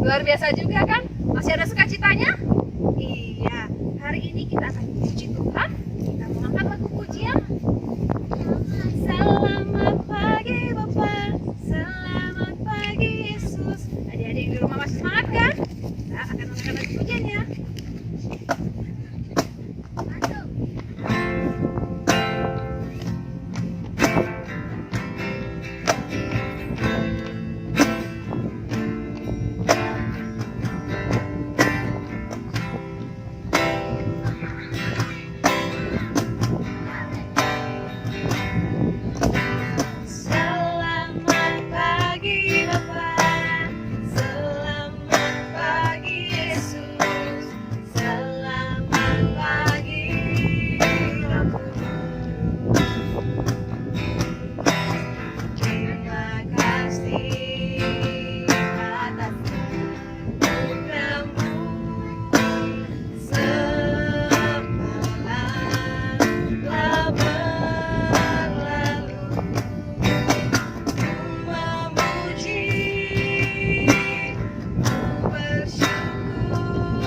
Luar biasa juga kan? Masih ada sukacitanya? Iya, hari ini kita akan memuji Tuhan. Kita mau angkat lagu pujian. Selamat pagi Bapak, selamat pagi Yesus. Adik-adik di rumah masih semangat kan? Kita akan mengangkat lagu pujiannya. Selamat pagi Bapak, selamat pagi Yesus, selamat pagi Roh Kudus. Terima kasih atas anugerah-Mu semalam telah berlalu. Memuji, bersyukur,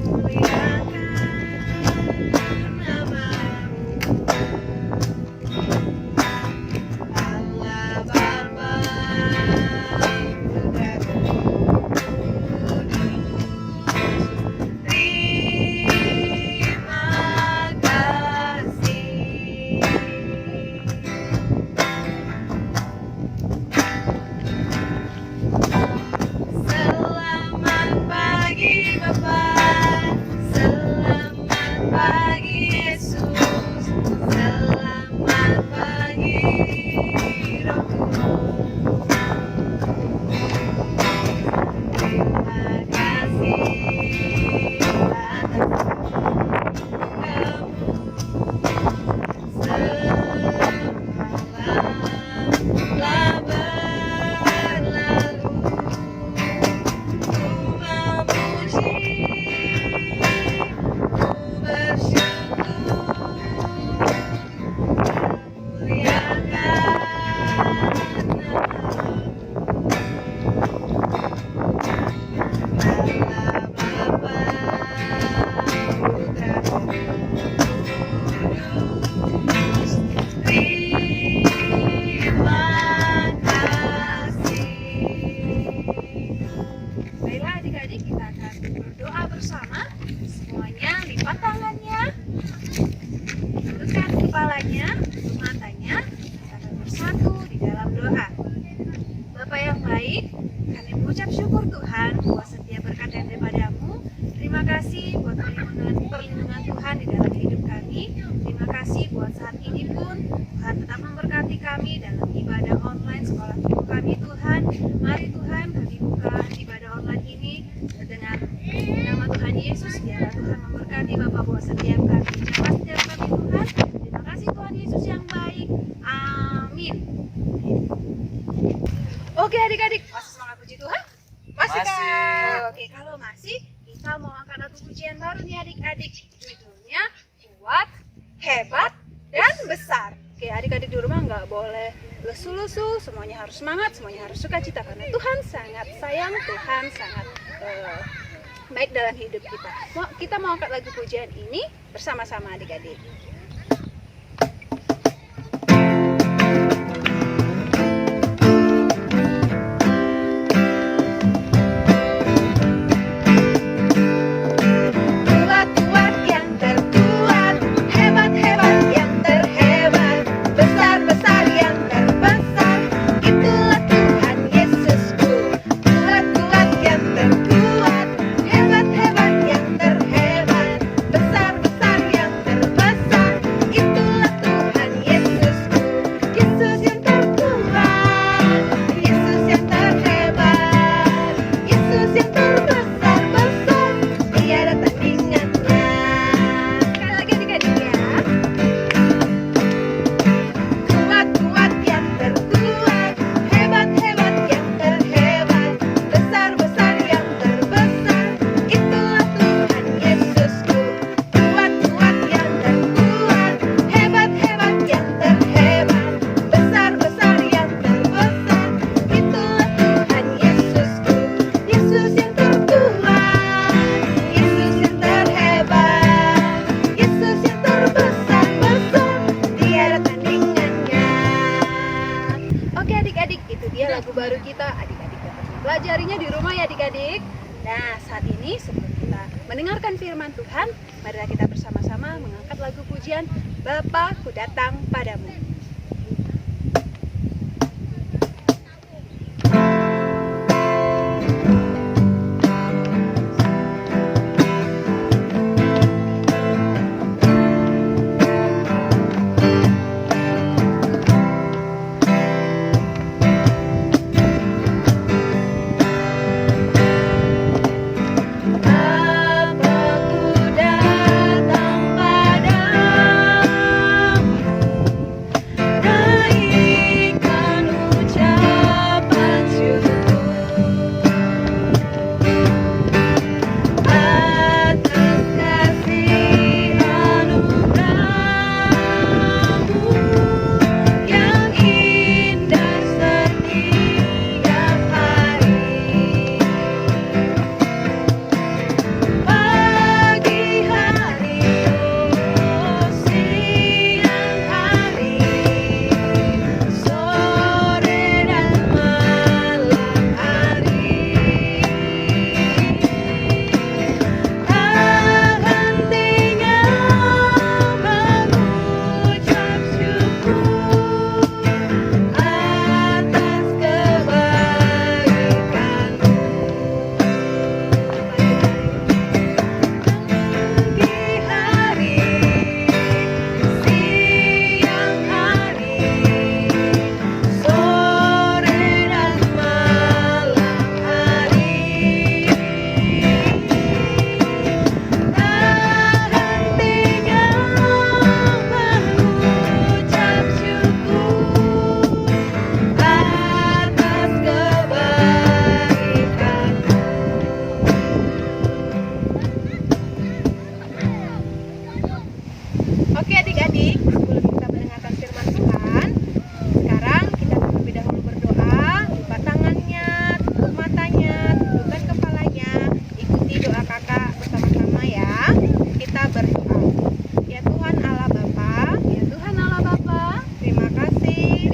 memuliakan nama-Mu. Allah Bapa, Putra, Roh Kudus. Terima kasih. Selamat pagi Bapak, selamat pagi Yesus, selamat pagi Roh Kudus. Terima kasih atas anugerah-Mu semalam telah berlalu. Memuji, bersyukur, memuliakan nama-Mu. Allah Bapa, Putra, Roh Kudus. Terima kasih. Baiklah adik-adik, kita akan berdoa bersama. Semuanya lipat tangannya, tundukkan kepalanya, tutup matanya. Kita akan bersatu di dalam doa. Bapa yang baik, kami mengucap syukur Tuhan buat setiap berkat yang daripada-Mu. Terima kasih buat perlindungan Tuhan di dalam hidup kami. Terima kasih buat saat ini pun Tuhan tetap memberkati kami dalam ibadah online sekolah minggu kami Tuhan. Mari Tuhan kami buka ibadah online ini dengan nama Tuhan Yesus. Biarlah Tuhan memberkati Bapak buat setiap kami. Ucapan setiap kami Tuhan. Terima kasih Tuhan Yesus yang baik. Amin. Oke adik-adik, masih semangat puji Tuhan? Masih kan? Oke, kalau masih, kita mau angkat lagu pujian baru nih adik-adik. Judulnya Kuat, Hebat, dan Besar. Oke, adik-adik di rumah nggak boleh lesu-lesu, semuanya harus semangat, semuanya harus sukacita. Karena Tuhan sangat sayang, Tuhan sangat baik dalam hidup kita. Kita mau angkat lagu pujian ini bersama-sama adik-adik. Kuat-kuat yang terkuat, hebat-hebat yang terhebat, besar-besar yang terbesar, itulah Tuhan Yesusku. Kuat-kuat yang terkuat, hebat-hebat yang terhebat, besar-besar yang terbesar. Pelajarinya di rumah ya adik-adik. Nah, saat ini sebelum kita mendengarkan firman Tuhan, mari kita bersama-sama mengangkat lagu pujian Bapa Ku Datang Padamu. Oke adik-adik, sebelum kita mendengarkan firman Tuhan, sekarang kita terlebih dahulu berdoa. Buka tangannya, tutup matanya, tundukkan kepalanya. Ikuti doa kakak bersama-sama ya. Kita berdoa. Ya Tuhan Allah Bapa, ya Tuhan Allah Bapa, terima kasih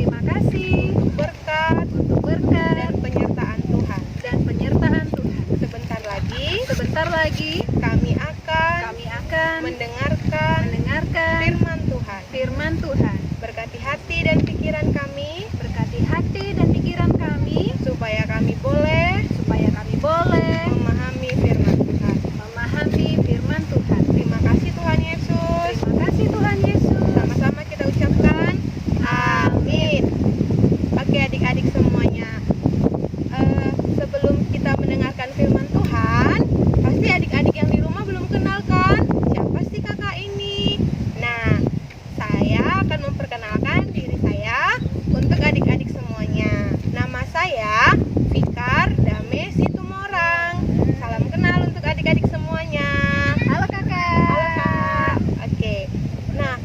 untuk berkat dan penyertaan Tuhan. Sebentar lagi kami akan mendengarkan firman Tuhan. Berkati hati dan pikiran kami, supaya kami boleh memahami firman Tuhan. Terima kasih Tuhan Yesus. Sama-sama kita ucapkan amin. Oke adik-adik semuanya, sebelum kita mendengarkan firman Tuhan, pasti adik-adik yang di rumah belum kenal kan? Siapa sih kakak ini? Nah, saya akan memperkenalkan diri saya untuk adik-adik semuanya. Nama saya Fikar Dame Situmorang. Salam kenal untuk adik-adik semuanya. Halo kakak. Oke. Nah,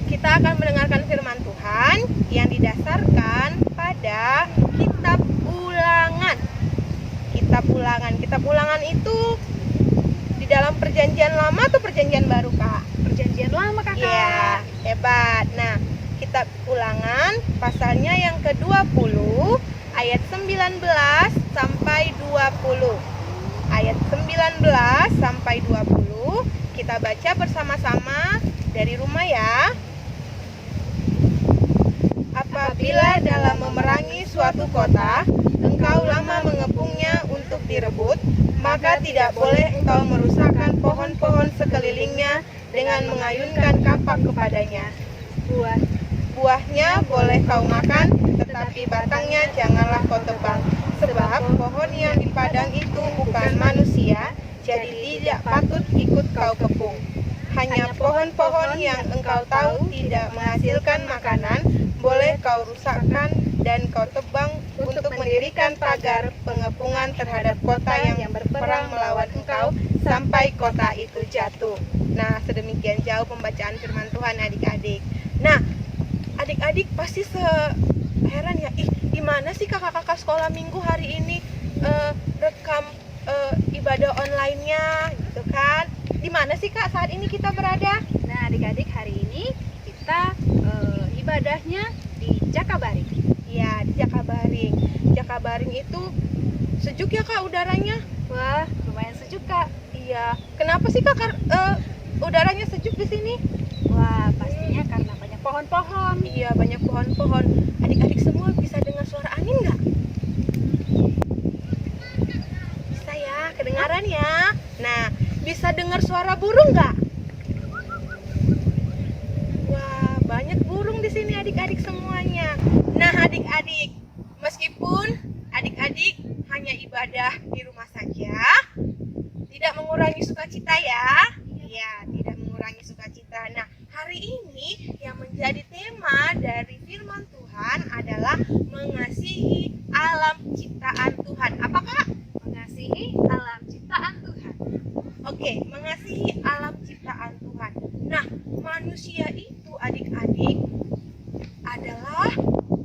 kita akan mendengarkan firman Tuhan yang didasarkan pada kitab Ulangan. Kitab Ulangan itu di dalam perjanjian lama atau perjanjian baru, Kak? Perjanjian lama kakak. Iya, hebat. Nah, kitab Ulangan pasalnya yang ke-20 ayat 19 sampai 20. Ayat 19 sampai 20 kita baca bersama-sama dari rumah ya. Apabila dalam memerangi suatu kota, engkau lama mengepungnya untuk direbut, maka tidak boleh engkau merusakkan pohon-pohon sekelilingnya dengan mengayunkan kapak kepadanya. Buahnya boleh kau makan, tetapi batangnya janganlah kau tebang, sebab pohon yang di padang itu bukan manusia, jadi tidak patut ikut kau kepung. Hanya pohon-pohon yang engkau tahu tidak menghasilkan makanan, boleh kau rusakkan dan kau tebang untuk mendirikan pagar pengepungan terhadap kota yang berperang melawan engkau sampai kota itu jatuh. Nah, sedemikian jauh pembacaan firman Tuhan adik-adik. Nah, adik-adik pasti heran ya, di mana sih kakak-kakak sekolah minggu hari ini rekam ibadah online-nya gitu kan? Di mana sih Kak saat ini kita berada? Nah adik-adik, hari ini kita ibadahnya di Jakabaring. Ya, di Jakabaring. Jakabaring itu Sejuk ya Kak udaranya? Wah, lumayan sejuk Kak. Iya. Kenapa sih Kak udaranya sejuk di sini? Wah, pastinya karena banyak pohon-pohon. Iya, banyak pohon-pohon. Adik-adik semua bisa dengar suara angin nggak? Bisa ya, kedengaran ya. Nah, bisa dengar suara burung nggak? Wah, banyak burung di sini adik-adik semuanya. Nah, adik-adik, meskipun adik-adik hanya ibadah di rumah saja, tidak mengurangi sukacita ya. Iya, tidak mengurangi sukacita. Nah, hari ini yang menjadi tema dari firman Tuhan adalah mengasihi alam ciptaan Tuhan. Apa Kak? Mengasihi alam ciptaan Tuhan. Oke, mengasihi alam ciptaan Tuhan. Nah, manusia itu adik-adik adalah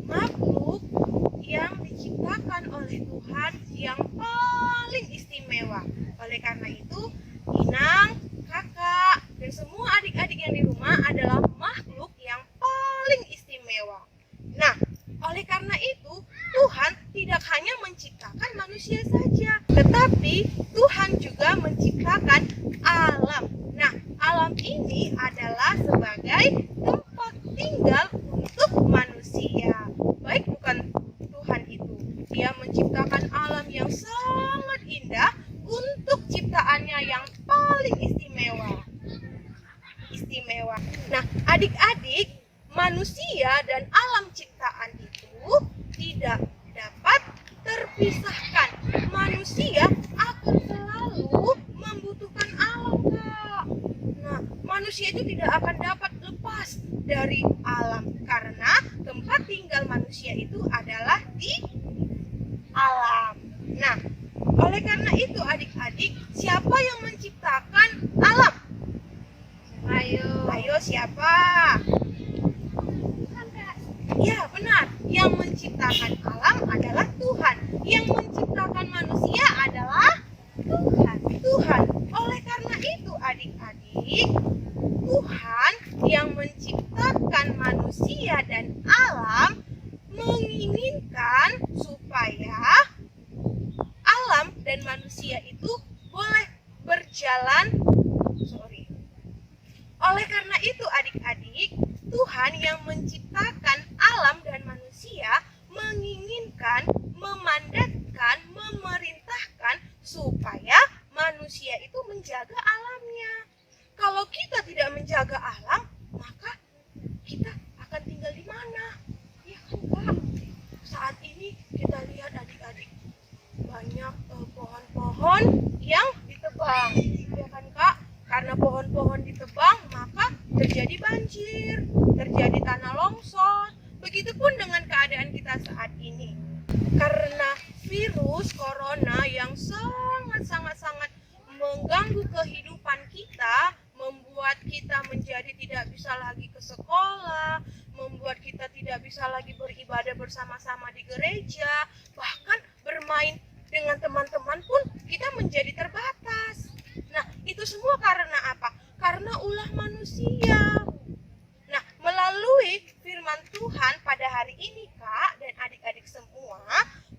makhluk yang diciptakan oleh Tuhan yang paling istimewa. Oleh karena itu, Inang, Kakak, dan semua adik-adik yang di rumah adalah makhluk yang paling istimewa. Nah, oleh karena itu, Tuhan tidak hanya menciptakan manusia saja, tetapi Tuhan juga menciptakan alam. Nah, alam ini adalah sebagai tempat tinggal untuk manusia. Baik bukan Tuhan itu, Dia menciptakan alam yang sangat indah untuk ciptaannya yang paling istimewa. Nah, adik-adik, manusia dan alam ciptaan itu tidak dapat terpisahkan. Manusia akan selalu membutuhkan alam, Kak. Nah, manusia itu tidak akan dapat lepas dari alam karena tempat tinggal manusia itu adalah di alam. Nah, oleh karena itu adik-adik, siapa yang menciptakan alam? Ayo siapa? Tuhan, Kak. Ya, benar. Yang menciptakan alam adalah Tuhan. Yang menciptakan manusia adalah Tuhan. Oleh karena itu adik-adik, Tuhan yang menciptakan manusia dan alam menginginkan supaya alam dan manusia itu boleh berjalan. Oleh karena itu adik-adik, Tuhan yang menciptakan alam dan manusia menginginkan, memandatkan, memerintahkan supaya manusia itu menjaga alamnya. Kalau kita tidak menjaga alam, maka kita akan tinggal di mana? Ya kan Kak? Saat ini kita lihat adik-adik, banyak pohon-pohon yang ditebang, ya kan Kak? Karena pohon-pohon ditebang, maka terjadi banjir, terjadi tanah longsor. Begitupun dengan keadaan kita saat ini. Karena virus corona yang sangat mengganggu kehidupan kita, membuat kita menjadi tidak bisa lagi ke sekolah, membuat kita tidak bisa lagi beribadah bersama-sama di gereja, bahkan bermain dengan teman-teman pun kita menjadi terbatas. Nah, itu semua karena apa? Karena ulah manusia. Nah, melalui firman Tuhan pada hari ini, Kak, dan adik-adik semua,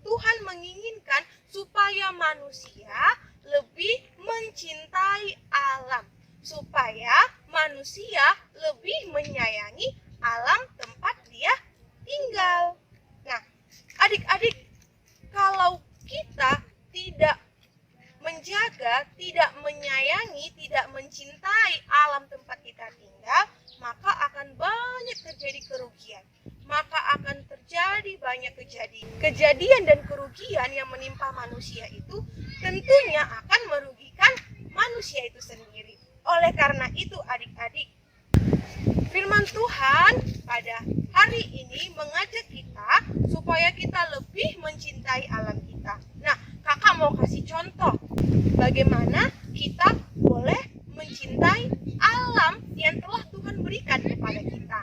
Tuhan menginginkan supaya manusia lebih mencintai alam, supaya manusia lebih menyayangi alam tempat dia tinggal. Nah, adik-adik, kalau kita tidak menjaga, tidak menyayangi, tidak mencintai alam tempat kita tinggal, maka akan banyak terjadi kerugian. Maka akan terjadi banyak kejadian dan kerugian yang menimpa manusia itu tentunya akan merugikan manusia itu sendiri. Oleh karena itu adik-adik, firman Tuhan pada hari ini mengajak kita supaya kita lebih mencintai alam kita. Nah, kakak mau kasih contoh bagaimana kita boleh mencintai alam yang telah Tuhan berikan kepada kita.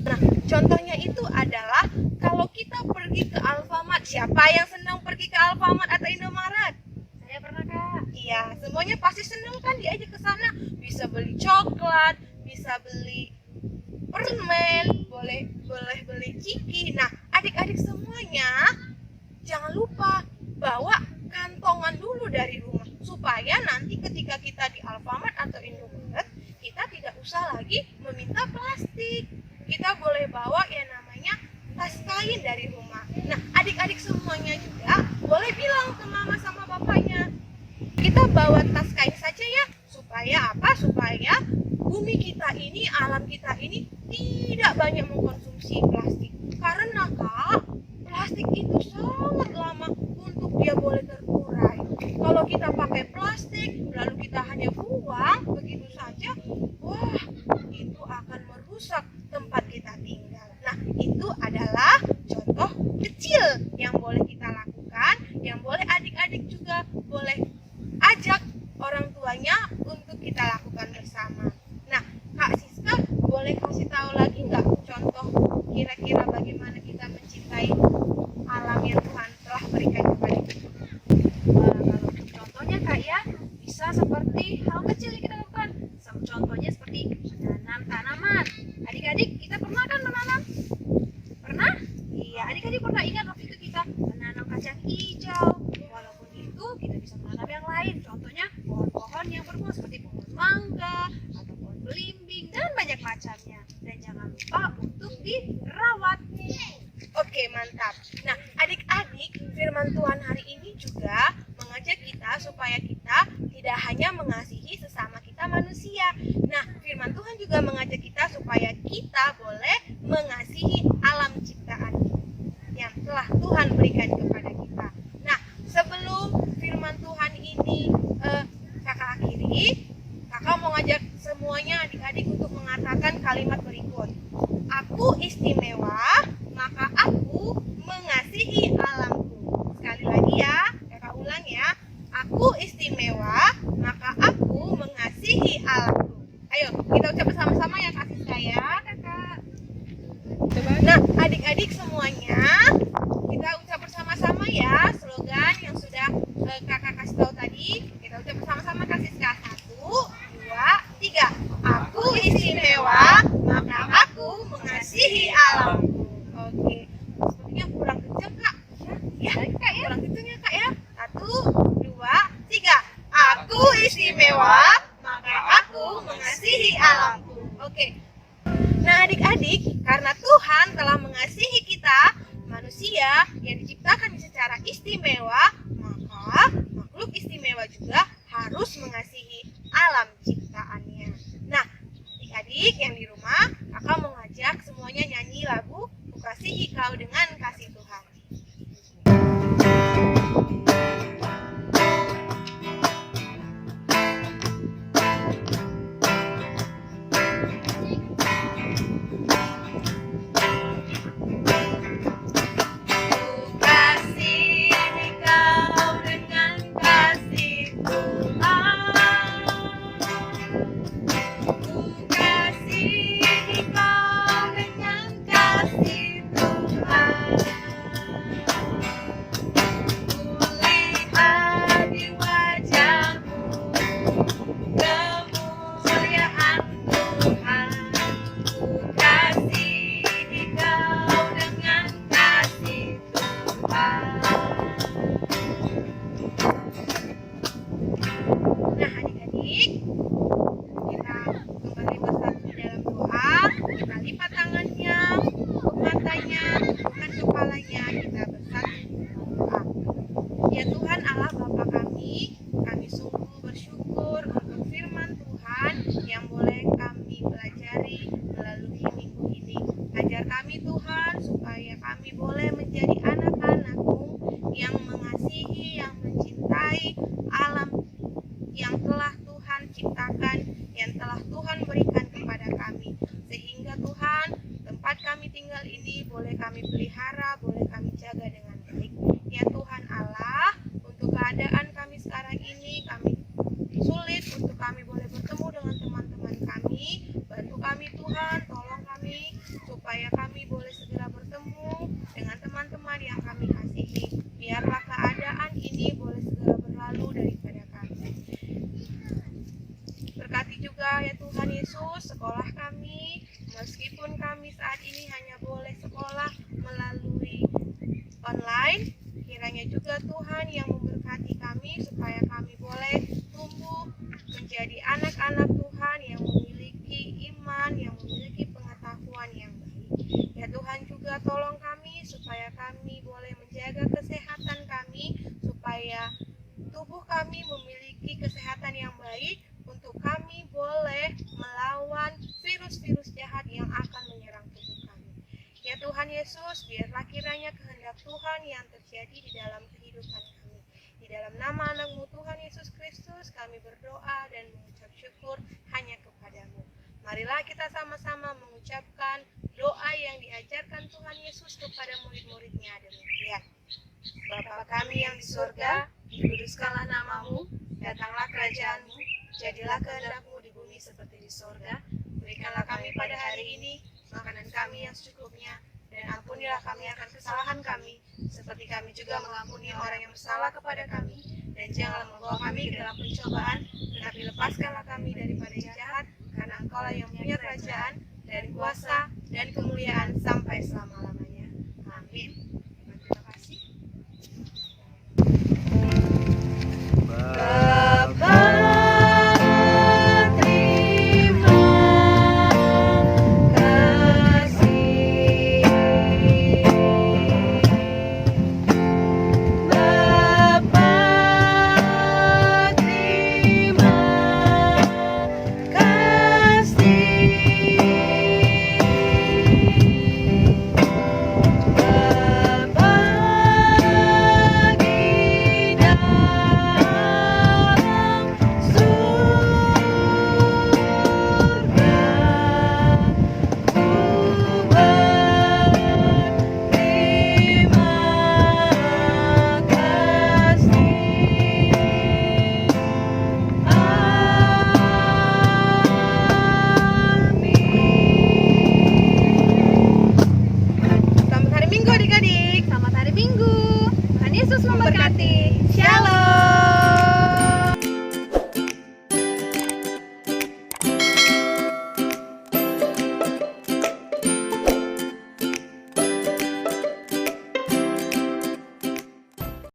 Nah, contohnya itu adalah kalau kita pergi ke Alfamart. Siapa yang senang pergi ke Alfamart atau Indomaret? Saya pernah, Kak. Iya, semuanya pasti senang kan diajak ke sana. Bisa beli coklat, bisa beli permen, boleh beli ciki. Nah, adik-adik semuanya jangan lupa dari rumah, supaya nanti ketika kita di Alfamart atau Indomaret, kita tidak usah lagi meminta plastik. Kita boleh bawa yang namanya tas kain dari rumah. Nah, adik-adik semuanya juga boleh bilang ke mama sama bapaknya, kita bawa tas kain saja ya. Supaya apa? Supaya bumi kita ini, alam kita ini tidak banyak mengkonsumsi plastik. Karena Kak, plastik itu sangat lama untuk dia boleh terurai. Kalau kita pakai plastik lalu kita hanya buang begitu saja, wah, itu akan merusak tempat kita tinggal. Nah, itu adalah contoh kecil yang boleh kita lakukan, yang boleh adik-adik juga boleh ajak orang tuanya untuk kita lakukan bersama. Nah, Kak Siska boleh kasih tahu lagi nggak contoh kira-kira bagaimana kita mencintai alam yang Tuhan telah berikan kepada kita? Wah, kalau contohnya Kak ya, bisa seperti hal kecil yang kita lakukan. Contohnya seperti menanam tanaman. Adik-adik, kita pernah kan menanam? Pernah? Iya, adik-adik pernah ingat waktu itu kita menanam kacang hijau. Walaupun itu, kita bisa menanam yang lain. Contohnya pohon-pohon yang berbuah seperti pohon mangga atau pohon belimbing dan banyak macamnya. Dan jangan lupa untuk dirawat. Oke, mantap. Nah, adik-adik, firman Tuhan hari ini juga mengajak kita supaya kita tidak hanya mengasihi sesama kita manusia. Nah, firman Tuhan juga mengajak kita supaya kita boleh mengasihi alam ciptaan yang telah Tuhan berikan kepada kita. Nah, sebelum firman Tuhan ini kakak akhiri, kakak mau ngajak semuanya adik-adik untuk mengatakan kalimat berikut. Aku istimewa, maka aku mengasihi alamku. Sekali lagi ya, kakak ulang ya. Aku istimewa, maka aku mengasihi alamku. Ayo, kita ucap bersama-sama ya Kak Siska ya. Kakak. Nah, adik-adik semuanya, kita ucap bersama-sama ya slogan yang sudah kakak kasih tahu tadi. Kita ucap bersama-sama Kak Siska. 1, 2, 3. Aku istimewa, maka aku mengasihi alamku. Oke, sepertinya kurang kenceng Kak. Ya, Kak ya. Kurang kenceng ya Kak ya. 1, 2, 3. Aku istimewa, maka aku mengasihi alamku. Oke. Nah, adik-adik, karena Tuhan telah mengasihi kita, manusia yang diciptakan secara istimewa, maka makhluk istimewa juga harus mengasihi alam ciptaannya. Nah, adik-adik yang di rumah, kakak mau ngajak semuanya nyanyi lagu Ku Kasihi Kau dengan Kasih Tuhan. Nah, adik-adik, kita kembali bersatu dalam doa. Kita lipat tangannya, tutup matanya, tundukkan kepalanya. Kita bersatu doa. Ya Tuhan Allah Bapa kami sungguh bersyukur untuk firman Tuhan yang boleh kami pelajari melalui minggu ini. Ajar kami Tuhan supaya kami boleh menjadi anak-anak-Mu yang mengasihi, yang mencintai alam yang telah Tuhan ciptakan, yang telah Tuhan berikan kepada kami. Sehingga Tuhan, tempat kami tinggal ini boleh kami pelihara, boleh kami jaga dengan baik. Ya Tuhan Allah, untuk keadaan kami sekarang ini, kami sulit untuk kami boleh bertemu dengan teman-teman kami. Bantu kami Tuhan, tolong kami, supaya kami boleh segera bertemu dengan teman-teman yang kami kasihi. Biarlah keadaan ini boleh Tuhan yang memberkati kami supaya kami boleh tumbuh menjadi anak-anak Tuhan yang memiliki iman, yang memiliki pengetahuan yang baik. Ya Tuhan juga tolong kami supaya kami boleh menjaga kesehatan kami, supaya tubuh kami memiliki kesehatan yang baik untuk kami boleh melawan virus-virus jahat yang akan menyerang tubuh kami. Ya Tuhan Yesus, biarlah kiranya kehendak Tuhan yang terjadi di dalam kehidupan kami. Di dalam nama anak-Mu Tuhan Yesus Kristus, kami berdoa dan mengucap syukur hanya kepadamu. Marilah kita sama-sama mengucapkan doa yang diajarkan Tuhan Yesus kepada murid-muridnya demikian. Bapa kami yang di surga, dikuduskanlah namamu, datanglah kerajaanmu, jadilah kehendak-Mu di bumi seperti di surga. Berikanlah kami pada hari ini makanan kami yang secukupnya, dan ampunilah kami akan kesalahan kami, seperti kami juga mengampuni orang yang bersalah kepada kami. Dan janganlah membawa kami ke dalam pencobaan, tetapi lepaskanlah kami daripada yang jahat, karena Engkaulah yang punya kerajaan, dan kuasa, dan kemuliaan sampai selama-lamanya. Amin. Terima kasih. Bapa, terima kasih. Bapa, terima kasih. Bapa di dalam surga, ku berterima kasih. Amin. Selamat hari Minggu adik-adik. Selamat hari Minggu. Tuhan Yesus memberkati. Shalom.